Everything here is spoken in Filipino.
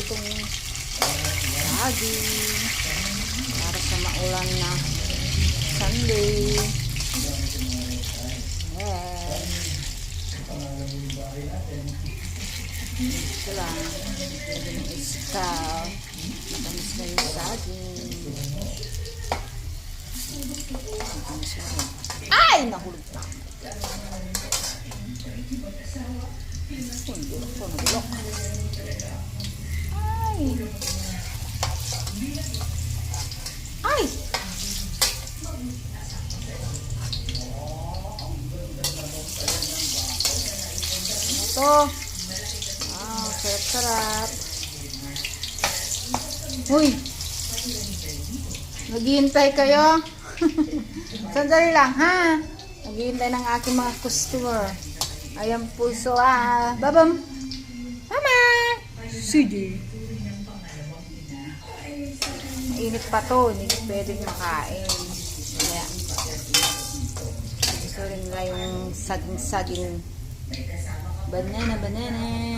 pritong saging para sa maulan na Sunday. Ayan. Ito lang. Ito yung iskaw. Matamis na yung saging. Ay! Nahulog na. Nagulok. Ay! Ay! Ito. Wow, sarap-sarap. Uy! Naghihintay kayo? Sandali lang, ha? Naghihintay ng aking mga customer. Ayan puso, babam! Mama! Sige. Mainit pa to. Hindi pwedeng makain. Kaya, gusto rin nila yung saging-saging. Banana.